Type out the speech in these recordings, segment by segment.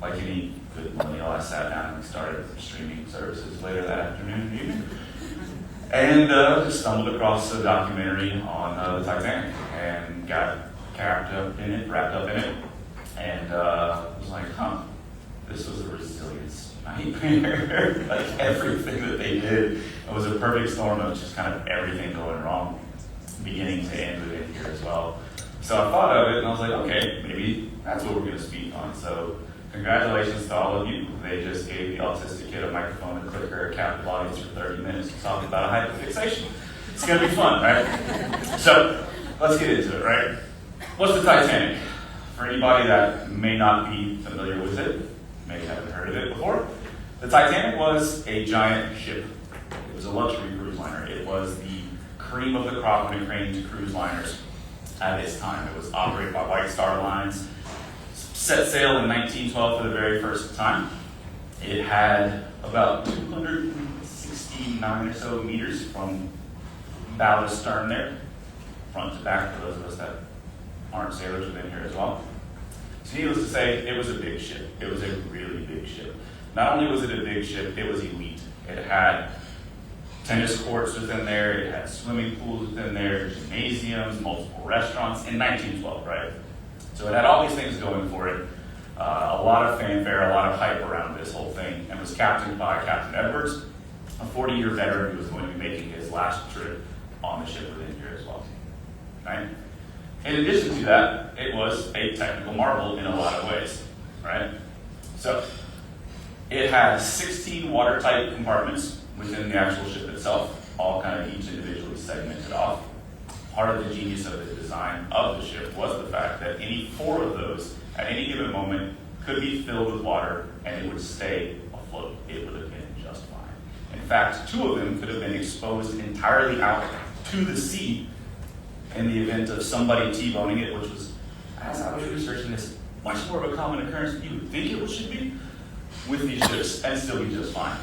like any good millennial, I sat down and started streaming services later that afternoon and evening. And just stumbled across a documentary on the Titanic and got wrapped up in it, and was like, this was a resilience nightmare. Like everything that they did, it was a perfect storm of just kind of everything going wrong, beginning to end within here as well. So I thought of it and I was like, okay, maybe that's what we're going to speak on. So congratulations to all of you. They just gave the autistic kid a microphone and clicker, a captive audience for 30 minutes to talk about a hyperfixation. It's going to be fun, right? So let's get into it, right? What's the Titanic? For anybody that may not be familiar with it, maybe haven't heard of it before, the Titanic was a giant ship. It was a luxury cruise liner. It was the cream of the crop when it came to cruise liners at its time. It was operated by White Star Lines. Set sail in 1912 for the very first time. It had about 269 or so meters from bow to stern there, front to back for those of us that aren't sailors within here as well. So needless to say, it was a big ship. It was a really big ship. Not only was it a big ship, it was elite. It had tennis courts within there, it had swimming pools within there, gymnasiums, multiple restaurants in 1912, right? So it had all these things going for it. A lot of fanfare, a lot of hype around this whole thing, and was captained by Captain Edwards, a 40-year veteran who was going to be making his last trip on the ship within here as well. Right? In addition to that, it was a technical marvel in a lot of ways. Right? So it had 16 watertight compartments within the actual ship itself, all kind of each individually segmented off. Part of the genius of the design of the ship was the fact that any 4 of those at any given moment could be filled with water and it would stay afloat. It would have been just fine. In fact, 2 of them could have been exposed entirely out to the sea in the event of somebody T-boning it, which was, as I was researching this, much more of a common occurrence than you would think it should be with these ships, and still be just fine.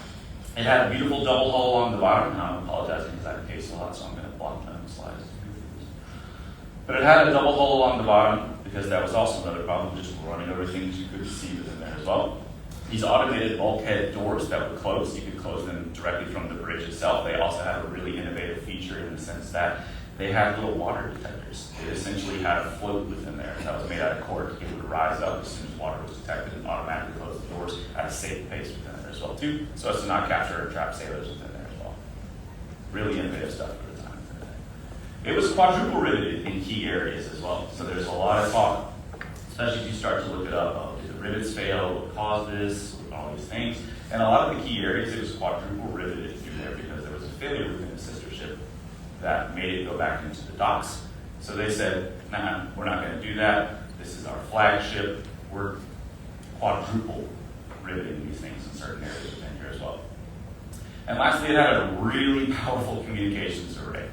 It had a beautiful double hull along the bottom, and I'm apologizing because I paced a lot, so I'm going to block my own slides. But it had a double hull along the bottom, because that was also another problem, just running over things you could see within there as well. These automated bulkhead doors that would close, you could close them directly from the bridge itself. They also had a really innovative feature in the sense that they had little water detectors. It essentially had a float within there that was made out of cork. It would rise up as soon as water was detected and automatically close the doors at a safe pace within there as well too, so as to not capture or trap sailors within there as well. Really innovative stuff for the time. It was quadruple riveted in key areas as well, so there's a lot of talk, especially if you start to look it up. Did the rivets fail? What caused this? All these things. And a lot of the key areas, it was quadruple riveted through there because there was a failure within the sister ship that made it go back into the docks. So they said, nah, we're not going to do that. This is our flagship. We're quadruple riveting these things in certain areas within here as well. And lastly, it had a really powerful communications array.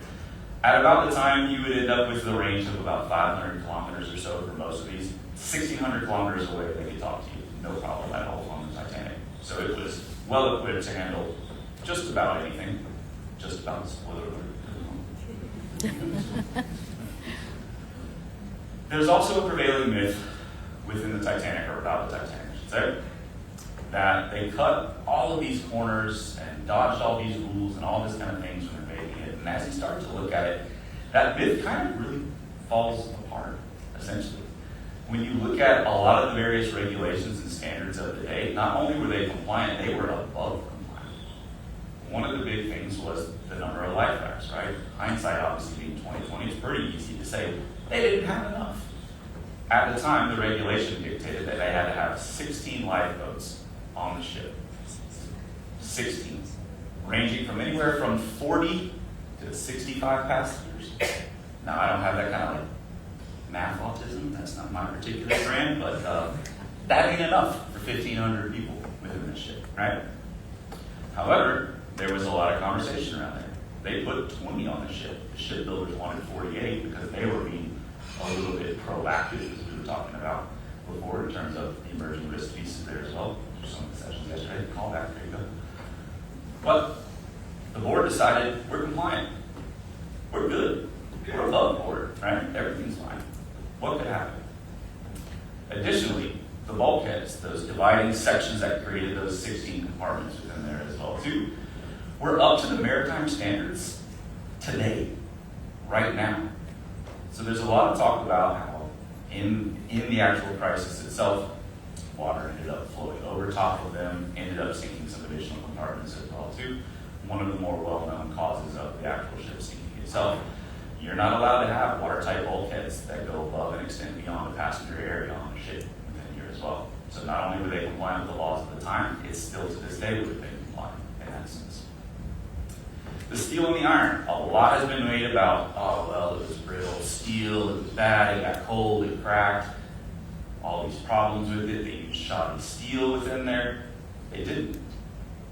At about the time, you would end up with the range of about 500 kilometers or so for most of these. 1,600 kilometers away, they could talk to you, no problem at all on the Titanic. So it was well equipped to handle just about anything. Just about, spoiler alert. There's also a prevailing myth within the Titanic, or about the Titanic, I should say, that they cut all of these corners and dodged all these rules and all this kind of things when they're making it. And as you start to look at it, that myth kind of really falls apart, essentially. When you look at a lot of the various regulations and standards of the day, not only were they compliant, they were above compliant. One of the big things was the number of life rafts, right? Hindsight, obviously, being 2020, it's pretty easy to say they didn't have enough. At the time, the regulation dictated that they had to have 16 lifeboats on the ship. 16. Ranging from anywhere from 40 to 65 passengers. Now, I don't have that kind of math autism. That's not my particular brand, but that ain't enough for 1,500 people within the ship, right? However, there was a lot of conversation around there. They put 20 on the ship. The shipbuilders wanted 48 because they were being a little bit proactive, as we were talking about before, in terms of emerging risk pieces there as well. Some of the sessions yesterday, call back, there you go. But the board decided we're compliant. We're good. We're above board, right? Everything's fine. What could happen? Additionally, the bulkheads, those dividing sections that created those 16 compartments within there as well too, were up to the maritime standards today, right now. So there's a lot of talk about how in the actual crisis itself, water ended up flowing over top of them, ended up sinking some additional compartments as well too. One of the more well-known causes of the actual ship sinking itself. You're not allowed to have watertight bulkheads that go above and extend beyond the passenger area on the ship within here as well. So not only were they compliant with the laws of the time, it's still to this day would they compliant in that sense. The steel and the iron. A lot has been made about, oh, well, it was brittle steel, it was bad, it got cold, it cracked. All these problems with it. They used shoddy steel within there. They didn't.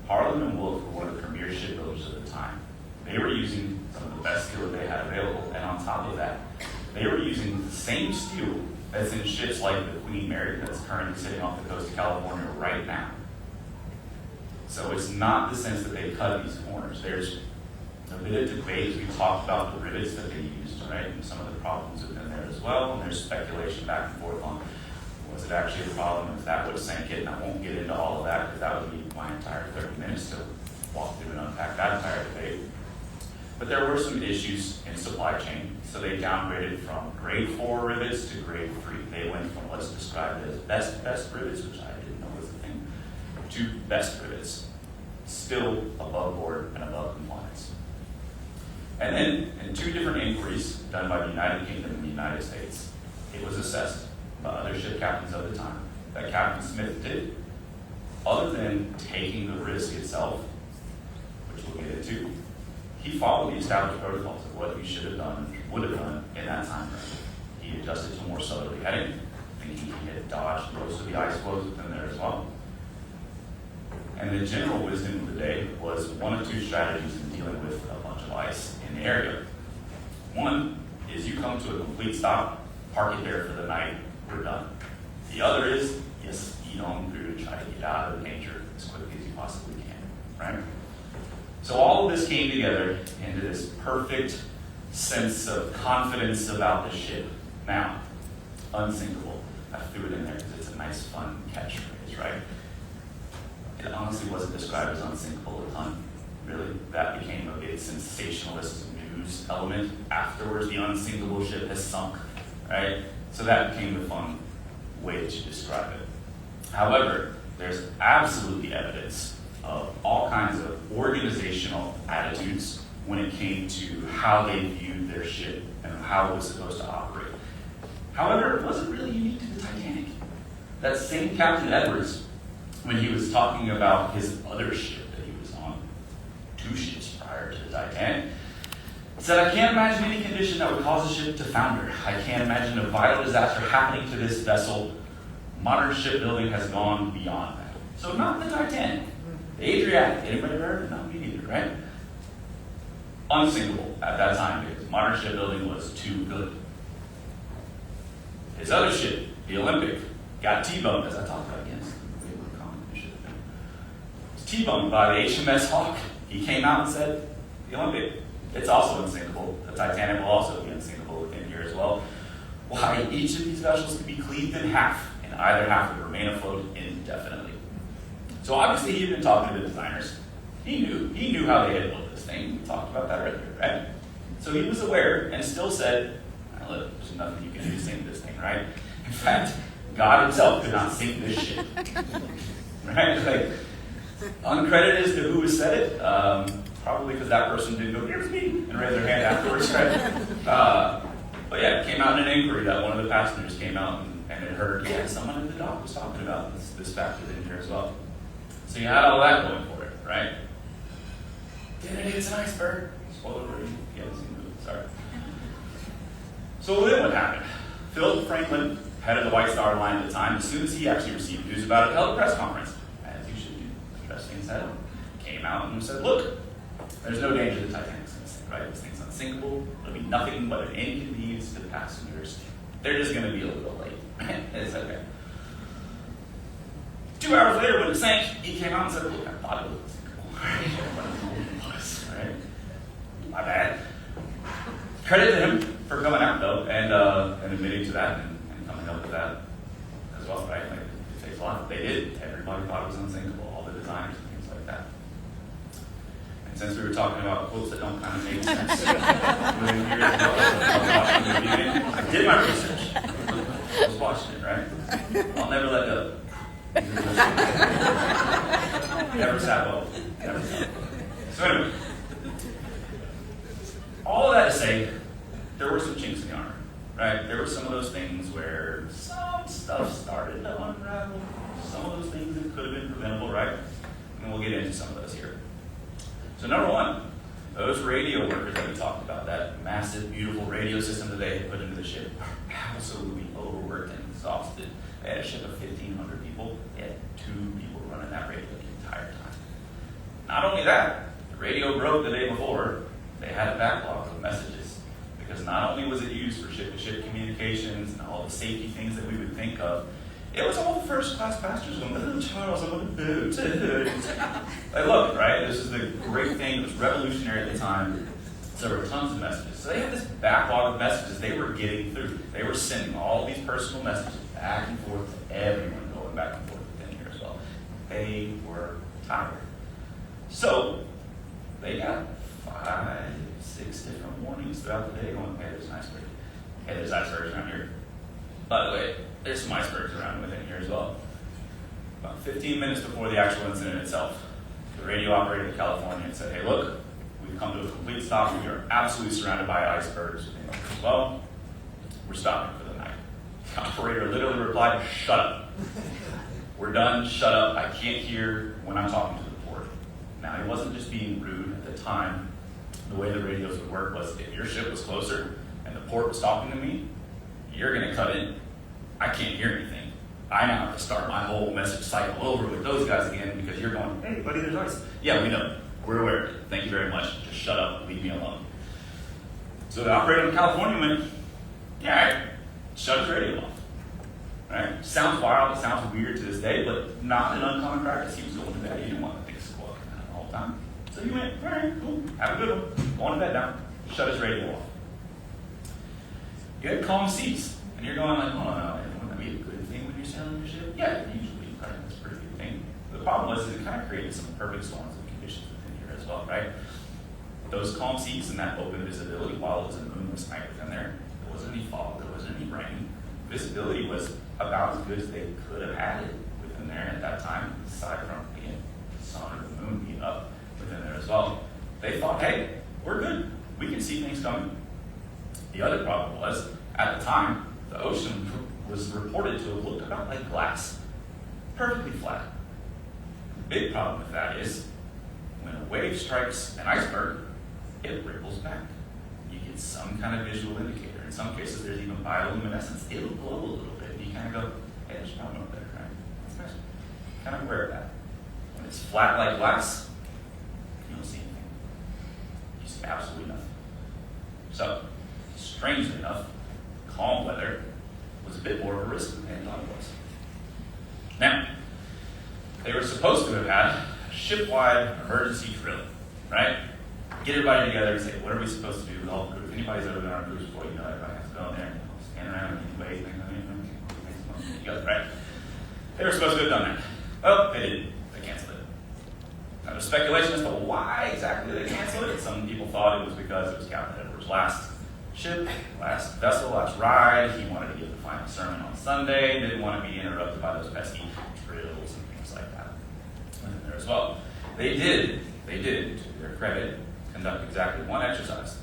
Harlan and Wolff were one of the premier shipbuilders of the time. They were using some of the best steel that they had available, and on top of that, they were using the same steel that's in ships like the Queen Mary that's currently sitting off the coast of California right now. So it's not the sense that they cut these corners. There's a bit of debate as we talked about the rivets that they used, right, and some of the problems within there as well, and there's speculation back and forth on was it actually a problem, is that what sank it, and I won't get into all of that because that would be my entire 30 minutes to walk through and unpack that entire debate. But there were some issues in supply chain, so they downgraded from grade 4 rivets to grade 3. They went from what's described as best rivets, which I didn't know was a thing, to best rivets. Still above board and above compliance. And then, in 2 different inquiries done by the United Kingdom and the United States, it was assessed by other ship captains of the time that Captain Smith did, other than taking the risk itself, which we'll get into, he followed the established protocols of what he should have done, would have done in that time frame. He adjusted to more southerly heading, thinking he had dodged most of the ice flows within there as well. And the general wisdom of the day was 1 of 2 strategies in dealing with a bunch of ice in the area. One is you come to a complete stop, park it there for the night, we're done. The other is, you speed on through to try to get out of nature as quickly as you possibly can, right? So all of this came together into this perfect sense of confidence about the ship. Now, unsinkable. I threw it in there because it's a nice, fun catchphrase, right? It honestly wasn't described as unsinkable a ton. Really, that became a big sensationalist news element afterwards. The unsinkable ship has sunk, right? So that became the fun way to describe it. However, there's absolutely evidence of all kinds of organizational attitudes when it came to how they viewed their ship and how it was supposed to operate. However, it wasn't really unique to the Titanic. That same Captain Edwards, when he was talking about his other ship that he was on, 2 ships prior to the Titanic, said, I can't imagine any condition that would cause a ship to founder. I can't imagine a vital disaster happening to this vessel. Modern shipbuilding has gone beyond that. So not the Titanic. The Adriatic. Anybody heard of it? Not me neither, right? Unsinkable at that time because modern shipbuilding was too good. His other ship, the Olympic, got T-boned, as I talked about again. Was T-boned by the HMS Hawk. He came out and said, the Olympic, it's also unsinkable. The Titanic will also be unsinkable within here as well. Why each of these vessels could be cleaved in half, and either half would remain afloat indefinitely. So obviously he had been talking to the designers. He knew how they had built this thing. We talked about that earlier, right? So he was aware and still said, look, there's nothing you can do to sink this thing, right? In fact, God himself could not sink this ship. Right? Like, uncredited as to who has said it, probably because that person didn't go, here's me, and raise their hand afterwards, right? But yeah, it came out in an inquiry that one of the passengers came out and had heard, yeah, someone at the dock was talking about this factor in here as well. So you had all that going for it, right? Didn't it? It's an iceberg. Spoiler alert. Yeah, sorry. So then what happened? Philip Franklin, head of the White Star Line at the time, as soon as he actually received news about it, held a press conference, as you should do, addressed things head on. Came out and said, look, there's no danger the Titanic's going to sink, right? This thing's unsinkable. It'll be nothing but an inconvenience to the passengers. They're just going to be a little late, right? It's okay. 2 hours later, when it sank, he came out and said, look, I thought it was unsinkable, right? My bad. Credit to him for coming out, though, and admitting to that and coming up with that as well, right? Like, And since we were talking about quotes that don't kind of make sense, within here as well, I did my research. I was watching it, right? I'll never let go. Never sat well. Never sat well. So anyway, all of that to say, there were some chinks in the armor, right? There were some of those things where some stuff started to unravel. Some of those things that could have been preventable, right? And we'll get into some of those here. So number one, those radio workers that we talked about, that massive, beautiful radio system that they had put into the ship, were absolutely overworked and exhausted. They had a ship of 1,500 people. They had 2 people running that radio the entire time. Not only that, the radio broke the day before. They had a backlog of messages because not only was it used for ship-to-ship communications and all the safety things that we would think of, it was all the first-class pastors going, "Oh, Charles, I'm on the boat." They loved it, right? This is the great thing. It was revolutionary at the time. So there were tons of messages. So they had this backlog of messages they were getting through. They were sending all these personal messages back and forth to everyone, going back and forth within here as well. They were tired. So they got 5, 6 different warnings throughout the day going, "Hey, there's an iceberg. Hey, there's icebergs around here. By the way, there's some icebergs around within here as well." About 15 minutes before the actual incident itself, the radio operator in California had said, "Hey, look, we've come to a complete stop. We are absolutely surrounded by icebergs within here as well. We're stopping for the night." The operator literally replied, "Shut up. We're done. Shut up. I can't hear when I'm talking to the port." Now, he wasn't just being rude at the time. The way the radios would work was if your ship was closer and the port was talking to me, you're going to cut in. I can't hear anything. I now have to start my whole message cycle over with those guys again because you're going, "Hey, buddy, there's ice." "Yeah, we know. We're aware of it. Thank you very much. Just shut up. Leave me alone." So the operator in California went, "Yeah, all right. Shut his radio off." Right? Sounds wild. It sounds weird to this day, but not an uncommon practice. He was going to bed. He didn't want things to go up the whole time. So he went, "All right, cool. Have a good one. Go on to bed now." Shut his radio off. You had calm seas. And you're going like, "Oh, no, wouldn't that be a good thing when you're sailing your ship?" Yeah, usually, right? That's a pretty good thing. The problem was it kind of created some perfect storms of conditions within here as well, right? Those calm seas and that open visibility, while it was a moonless night within there wasn't any fog, there wasn't any rain. Visibility was about as good as they could have had it within there at that time, aside from, again, the sun or the moon being up within there as well. They thought, "Hey, we're good. We can see things coming." The other problem was, at the time, the ocean was reported to have looked about like glass, perfectly flat. The big problem with that is, when a wave strikes an iceberg, it ripples back. You get some kind of visual indicator. In some cases, there's even bioluminescence. It'll glow a little bit, and you kind of go, "Hey, there's nothing up there, right?" That's nice. Kind of aware of that. When it's flat like glass, you don't see anything. You see absolutely nothing. So, strangely enough, calm weather was a bit more of a risk than they thought it was. Now, they were supposed to have had a ship-wide emergency drill, right? Get everybody together and say, "What are we supposed to do with all the crew?" If anybody's ever been on a cruise before, you know everybody has to go in there and stand around and wait. You guys, right? They were supposed to have done that. Well, they didn't. They canceled it. Now, there's speculation as to why exactly they canceled it. Some people thought it was because it was Captain Edwards' last ship, last vessel, last ride. He wanted to give the final sermon on Sunday. Didn't want to be interrupted by those pesky drills and things like that. And there as well. They did, to their credit, conduct exactly one exercise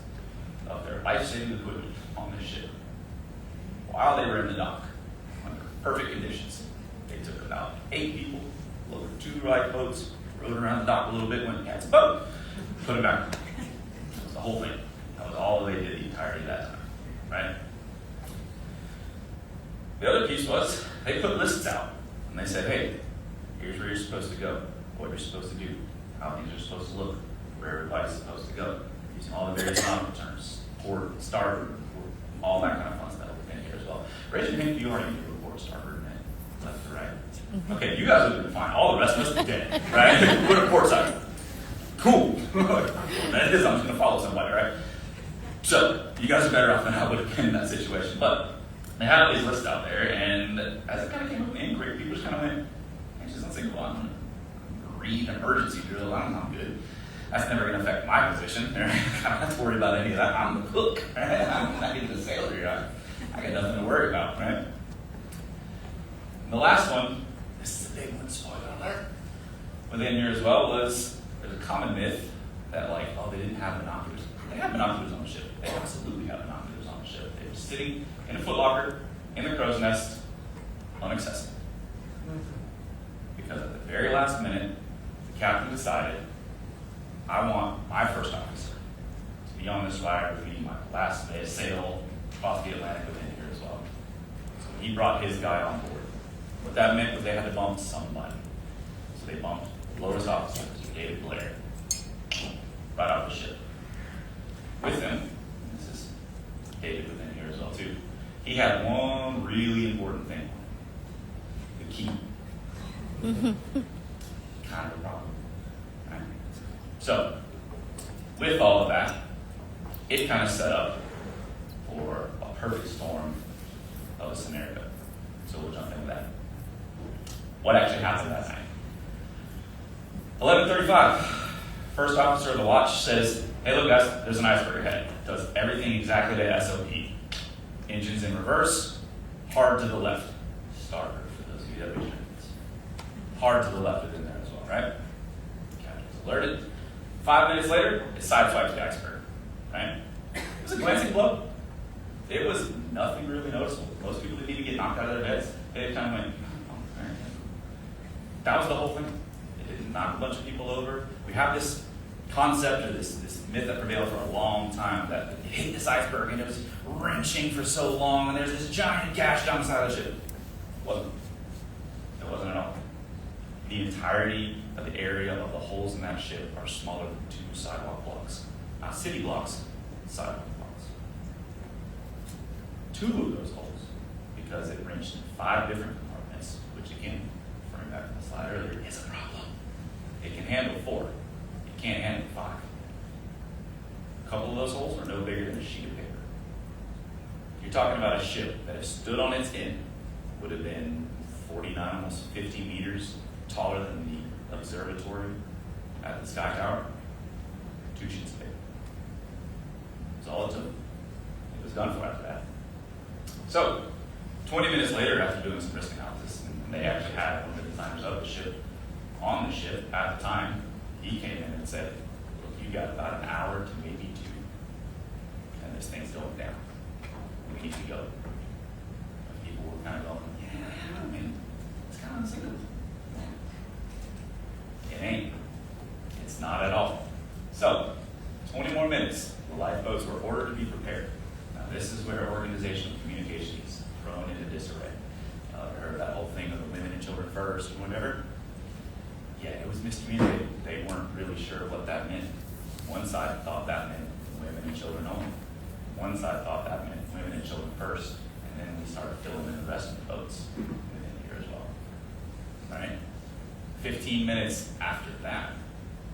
of their life-saving equipment on this ship. While they were in the dock, under perfect conditions, they took about 8 people, loaded 2 lifeboats, rode around the dock a little bit, went, "Yeah, it's a boat," put them back. That was the whole thing. That was all they did the entirety of that time, right? The other piece was they put lists out, and they said, "Hey, here's where you're supposed to go, what you're supposed to do, how things are supposed to look, where everybody's supposed to go," using all the various nautical terms, port, starboard, all that kind of fun stuff within here as well. Raise your hand if you already knew what port, starboard, and left to right. Okay, you guys have been fine. All the rest of us are dead, right? We're at port side. Cool. That is, I'm just going to follow somebody, right? So, you guys are better off than I would have been in that situation. But they had all these lists out there, and as it kind of came up with the inquiry, people just kind of went, "Hey, just Unsinkable. I'm going to read emergency drill. I'm not good." That's never going to affect my position. I don't have to worry about any of that. I'm the cook. Right? I'm not even the sailor here. I got nothing to worry about, right? And the last one, this is a big one, spoiler alert, within here as well, was there's a common myth that like, oh, they didn't have binoculars. They have binoculars on the ship. They absolutely have binoculars on the ship. They were sitting in a footlocker in the crow's nest, unaccessible. Because at the very last minute, the captain decided, I want my first officer to be on this ride with me, my last sail across the Atlantic within here as well. So he brought his guy on board. What that meant was they had to bump somebody. So they bumped the lowest officer, David Blair, right off the ship. With him, this is David within here as well too, he had one really important thing, the key. Kind of a problem. Right? So, with all of that, it kind of set up for a perfect storm of a scenario. So we'll jump into that. What actually happened that night? 11:35. First officer of the watch says, hey, look guys, there's an iceberg ahead. Does everything exactly to SOP. Engines in reverse, hard to the left. Starboard, for those of you that read it. Hard to the left within there as well, right? Captain's alerted. 5 minutes later, it sideswipes the iceberg, right? It was a glancing blow. It was nothing really noticeable. Most people didn't even get knocked out of their beds. They kind of went, oh, all right. That was the whole thing. It didn't knock a bunch of people over. We have this concept or this myth that prevailed for a long time that it hit this iceberg and it was wrenching for so long and there's this giant gash down the side of the ship. It wasn't. It wasn't at all. The entirety of the area of the holes in that ship are smaller than 2 sidewalk blocks. Not city blocks, sidewalk blocks. 2 of those holes, because it wrenched in 5 different compartments, which again, referring back to the slide earlier, is a problem. It can handle 4. It can't handle 5. A couple of those holes are no bigger than a sheet of paper. You're talking about a ship that if stood on its end would have been 49, almost 50 meters taller than the observatory at the Sky Tower. 2 sheets of paper. That's all it took. It was done for after that. So, 20 minutes later, after doing some risk analysis, and they actually had one of the designers of the ship on the ship at the time, he came in and said, look, you got about an hour to maybe 2, and this thing's going down. We need to go. And people were kind of going, yeah, I mean, it's kind of unsinkable. It ain't. It's not at all. So, 20 more minutes. The lifeboats were ordered to be prepared. Now, this is where organizational communication is thrown into disarray. Ever heard that whole thing of the women and children first or whatever? Yeah, it was miscommunicated. They weren't really sure what that meant. One side thought that meant women and children only. One side thought that meant women and children first. And then we started filling in the rest of the boats within here as well. All right? 15 minutes after that,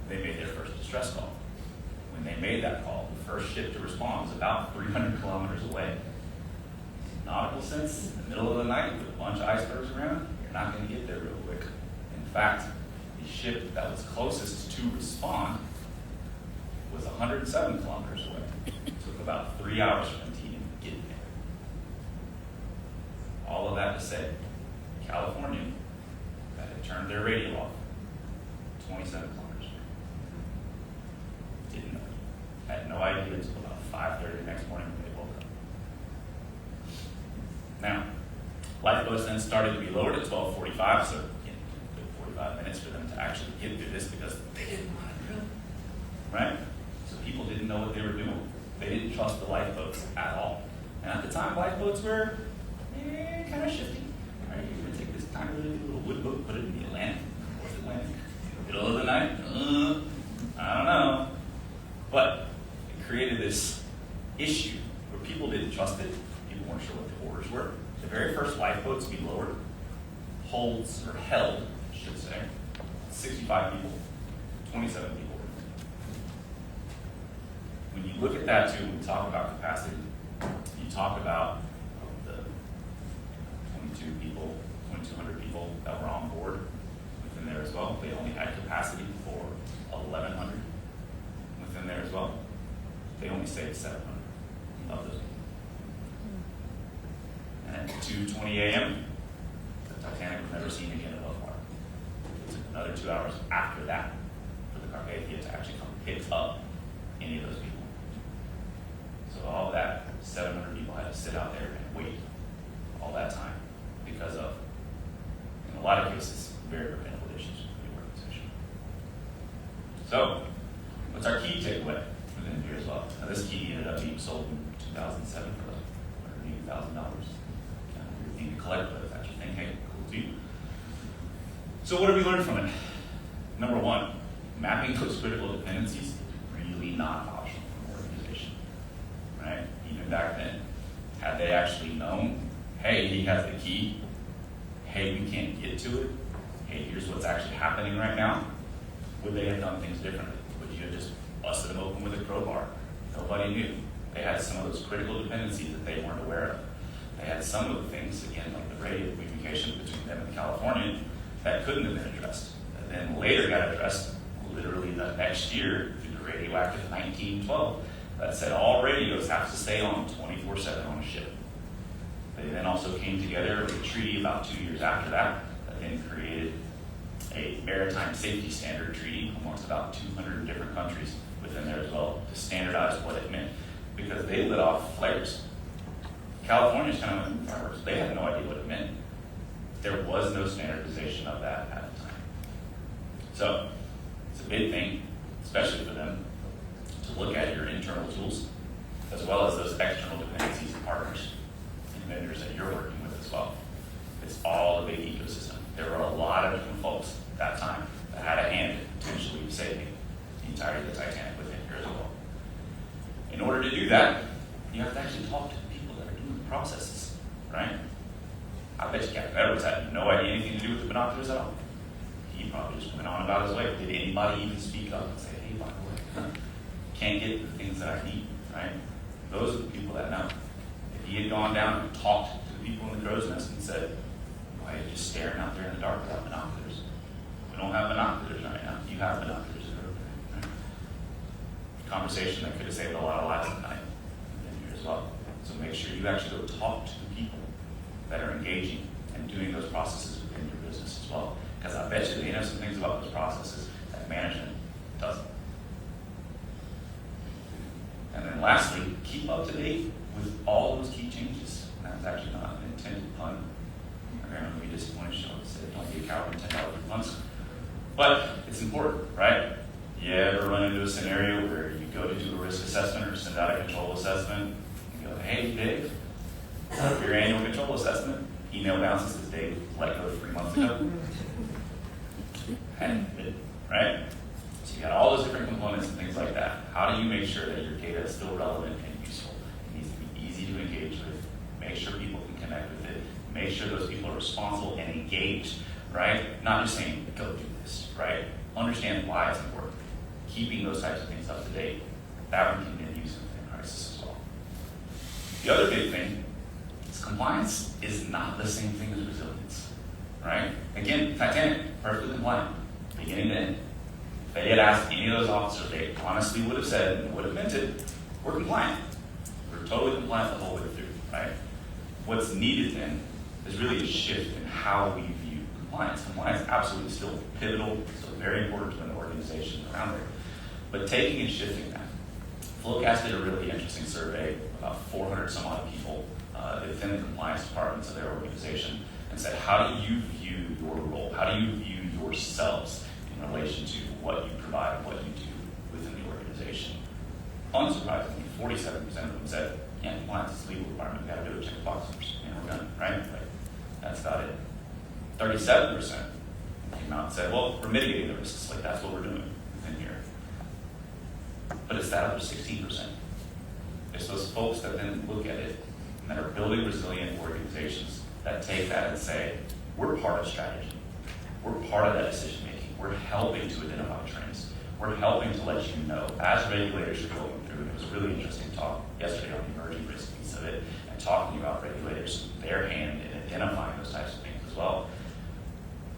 they made their first distress call. When they made that call, the first ship to respond was about 300 kilometers away. Nautical sense, in the middle of the night with a bunch of icebergs around, you're not going to get there real quick. In fact, the ship that was closest to respond was 107 kilometers away. It took about 3 hours for them to even get there. All of that to say, California, that had turned their radio off, 27 kilometers away. Didn't know. Had no idea until about 5:30 the next morning when they woke up. Now, lifeboats then started to be lowered at 12:45, so it took 45 minutes for them to actually get through this because they didn't want to drill. Right? So people didn't know what they were doing. They didn't trust the lifeboats at all. And at the time, lifeboats were kind of shifty. Right? You're going to take this tiny little wood boat, put it in the Atlantic, North Atlantic, middle of the night. I don't know. But it created this issue where people didn't trust it. People weren't sure what the orders were. The very first lifeboat to be lowered held, I should say, 65 people, 27 people. When you look at that too, when we talk about capacity, you talk about the 2,200 people that were on board within there as well. They only had capacity for 1,100 only saved 700 of those people. And at 2:20 a.m., the Titanic was never seen again above water. It took another 2 hours after that for the Carpathia to actually come pick up any of those people. So all that 700 people had to sit out there and wait all that time because of, in a lot of cases, very preventable issues with the organization. So, what's our key takeaway within here as well? Now, this key ended up being sold in 2007 for $180,000. Kind of weird thing to collect, but if that's your thing, hey, cool too. So, what did we learn from it? Number one, mapping those critical dependencies is really not optional for an organization, right? Even back then, had they actually known, hey, he has the key, hey, we can't get to it, hey, here's what's actually happening right now, would they have done things differently? Would you have just busted them open with a crowbar? Nobody knew. They had some of those critical dependencies that they weren't aware of. They had some of the things, again, like the radio communication between them and California, that couldn't have been addressed. And then later got addressed, literally the next year, through the radioactive 1912, that said all radios have to stay on 24/7 on a ship. They then also came together with a treaty about 2 years after that then created a maritime safety standard treaty amongst about 200 different countries within there as well to standardize what it meant, because they lit off flares. California's kind of went fireworks. They had no idea what it meant. There was no standardization of that at the time. So it's a big thing, especially for them, to look at your internal tools as well as those external dependencies and partners and vendors that you're working with as well. It's all a big ecosystem. There were a lot of different folks at that time that had a hand in potentially saving the entirety of the Titanic within here as well. In order to do that, you have to actually talk to the people that are doing the processes, right? I bet you Captain Edwards had no idea anything to do with the binoculars at all. He probably just went on about his way. Did anybody even speak up and say, hey, by the way, can't get the things that I need, right? Those are the people that know. If he had gone down and talked to the people in the crow's nest and said, why are you just staring out there in the dark without binoculars? We don't have binoculars right now. You have binoculars that are over there, right? Conversation that could have saved a lot of lives at night in here as well. So make sure you actually go talk to the people that are engaging and doing those processes within your business as well. Because I bet you they know some things about those processes that management doesn't. And then lastly, keep up to date with all those key changes. And that's actually not an intended pun. My grandma would be disappointed. She always said, don't be a coward and $10 for puns. But it's important, right? You ever run into a scenario where you go to do a risk assessment or send out a control assessment, you go, hey, Dave, your annual control assessment, email bounces says, Dave, let go 3 months ago. And right? So you got all those different components and things like that. How do you make sure that your data is still relevant and useful? It needs to be easy to engage with. Make sure people can connect with it. Make sure those people are responsible and engaged, right? Not just saying, go do this, right? Understand why it's important. Keeping those types of things up to date. That one can be used in a crisis as well. The other big thing is compliance is not the same thing as resilience, right? Again, Titanic, perfectly compliant, beginning to end. If they had asked any of those officers, they honestly would have said, and would have meant it, we're compliant. We're totally compliant the whole way through, right? What's needed then is really a shift in how we view compliance. Compliance is absolutely still pivotal, still very important to an organization around there. But taking and shifting that. Flowcast did a really interesting survey, about 400 some odd people within the compliance departments of their organization, and said, how do you view your role? How do you view yourselves in relation to what you provide, what you do within the organization? Unsurprisingly, 47% of them said, yeah, compliance is a legal requirement. We got to do it, check the box, and we're done, right? Like, that's about it. 37% came out and said, well, we're mitigating the risks. Like, that's what we're doing within here. But it's that other 16%. It's those folks that then look at it and that are building resilient organizations that take that and say, we're part of strategy. We're part of that decision making. We're helping to identify trends. We're helping to let you know as regulators are going through. And it was a really interesting talk yesterday on the emerging risk piece of it and talking about regulators, their hand in identifying those types of things as well.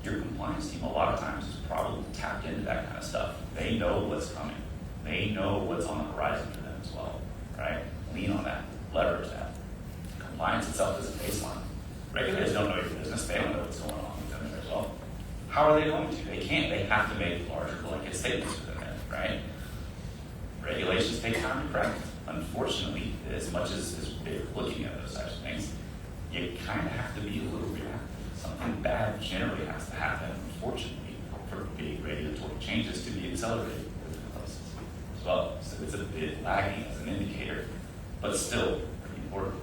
Your compliance team a lot of times is probably tapped into that kind of stuff. They know what's coming. They know what's on the horizon for them as well. lean on that, leverage that. Compliance itself is a baseline. Regulators don't know your business. They don't know what's going on within there as well. How are they going to? They can't. They have to make larger blanket statements within there, right? Regulations take time to craft. Unfortunately, as much as they're looking at those types of things, you kind of have to be a little reactive. Something bad generally has to happen, unfortunately, for big regulatory changes to be accelerated within places as well. So it's a bit lagging as an indicator, but still pretty important.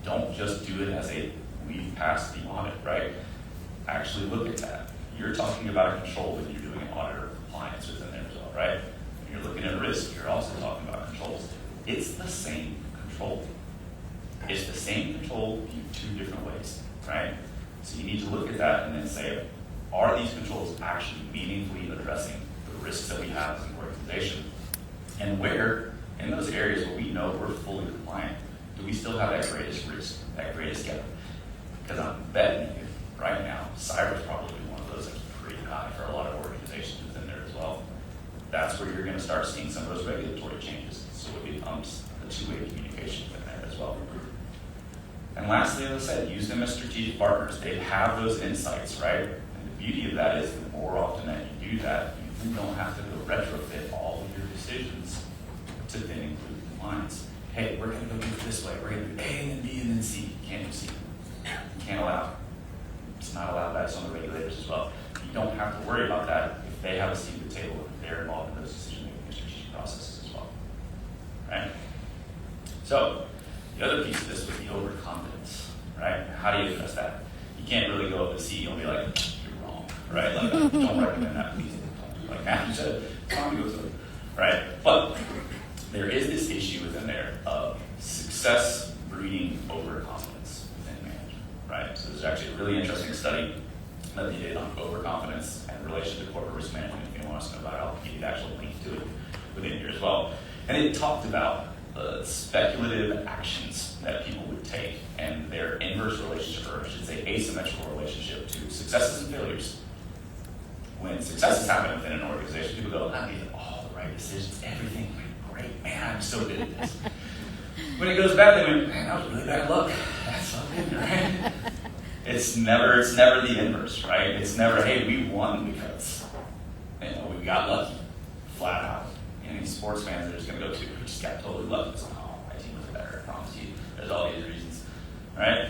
Don't just do it as a we've passed the audit, right? Actually look at that. You're talking about a control when you're doing an audit or compliance within there as well, right? When you're looking at risk, you're also talking about controls. It's the same control. It's the same control viewed two different ways, right? So you need to look at that and then say, are these controls actually meaningfully addressing the risks that we have as an organization? And where, in those areas where we know we're fully compliant, do we still have that greatest risk, that greatest gap? Because I'm betting you right now, cyber is probably one of those that's pretty high for a lot of organizations within there as well. That's where you're going to start seeing some of those regulatory changes. So it becomes a two-way communication within there as well. And lastly, as I said, use them as strategic partners. They have those insights, right? And the beauty of that is the more often that you do that, you don't have to go retrofit all of your decisions to then include compliance. Hey, we're going to go do it this way. We're going to do A and then B and then C. You can't do C. You can't allow it. It's not allowed by some of the regulators as well. You don't have to worry about that if they have a seat at the table and they're involved in those decision-making and strategic processes as well. Right? So, the other piece of this would be overconfidence, right? How do you address that? You can't really go up to the CEO and be like, you're wrong, right? Like, don't recommend that, please. Don't do like that. It's fine to go through, right? But there is this issue within there of success breeding overconfidence within management, right? So there's actually a really interesting study that they did on overconfidence and relation to corporate risk management. If anyone wants to know about it, I'll give you the actual link to it within here as well. And it talked about speculative actions that people would take and their inverse relationship, or I should say asymmetrical relationship to successes and failures. When successes happen within an organization, people go, I made all the right decisions, everything went great, man, I'm so good at this. When it goes bad, they went, man, that was really bad luck. That's so good, right? It's never the inverse, right? It's never, hey, we won because we got lucky, flat out. Any sports fans are just going to go to, we just got totally lucky. It's like, oh, my team was better, I promise you. There's all these reasons, right?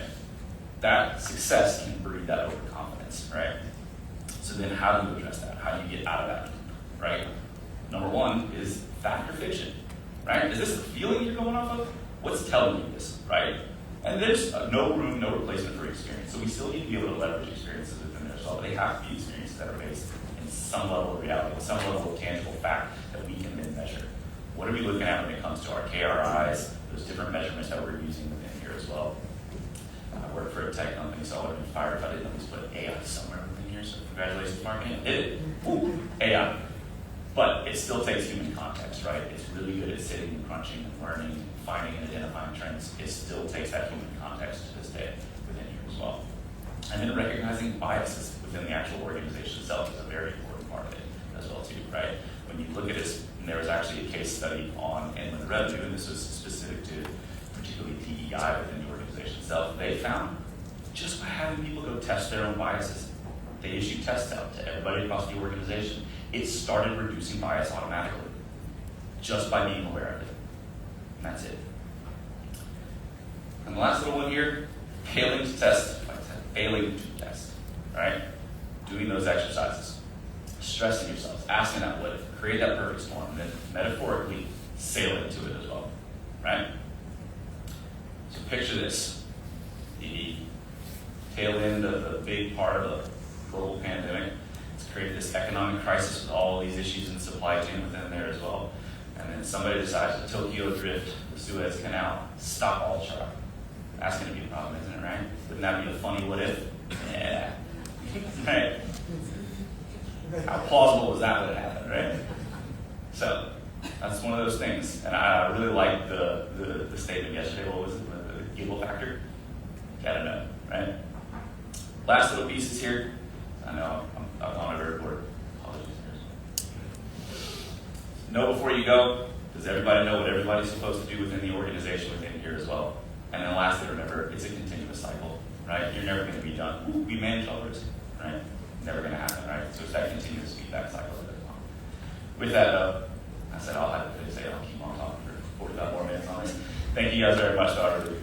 That success can breed that overconfidence, right? So then how do you address that? How do you get out of that, right? Number one is fact or fiction, right? Is this a feeling you're going off of? What's telling you this, right? And there's no room, no replacement for experience. So we still need to be able to leverage experiences within there as well, but they have to be experiences that are based in some level of reality, some level of tangible fact that we can then measure. What are we looking at when it comes to our KRIs, those different measurements that we're using within here as well? I work for a tech company, so I would have been fired if I didn't at least put AI somewhere within here, so congratulations, Mark. Did it. Ooh, AI. But it still takes human context, right? It's really good at sitting and crunching and learning, finding and identifying trends. It still takes that human context to this day within here as well. And then recognizing biases within the actual organization itself is a very important part of it as well too, right? When you look at this, and there was actually a case study on inland revenue, and this was specific to particularly DEI within the organization itself. They found just by having people go test their own biases, they issue tests out to everybody across the organization. It started reducing bias automatically just by being aware of it. And that's it. And the last little one here, failing to test, right? Doing those exercises, stressing yourselves, asking that what if, create that perfect storm, and then metaphorically sail into it as well, right? So picture this, the tail end of the big part of the global pandemic. It's created this economic crisis with all these issues in supply chain within there as well. And then somebody decides to Tokyo drift the Suez Canal, stop all travel. That's going to be a problem, isn't it, right? Wouldn't that be a funny what if? Yeah. Right. How plausible was that would have happened, right? So that's one of those things. And I really liked the statement yesterday. What was it? The giggle factor? Gotta know, right? Last little pieces here. I know I'm on a very board. Apologies. Know before you go. Does Does everybody know what everybody's supposed to do within the organization within here as well? And then lastly, remember, it's a continuous cycle, right? You're never going to be done. Ooh, we manage all risk, right? Never going to happen, right? So it's that continuous feedback cycle that goes on. With that, I said I'll have to say I'll keep on talking for 45 more minutes on this. Thank you guys very much, though. I really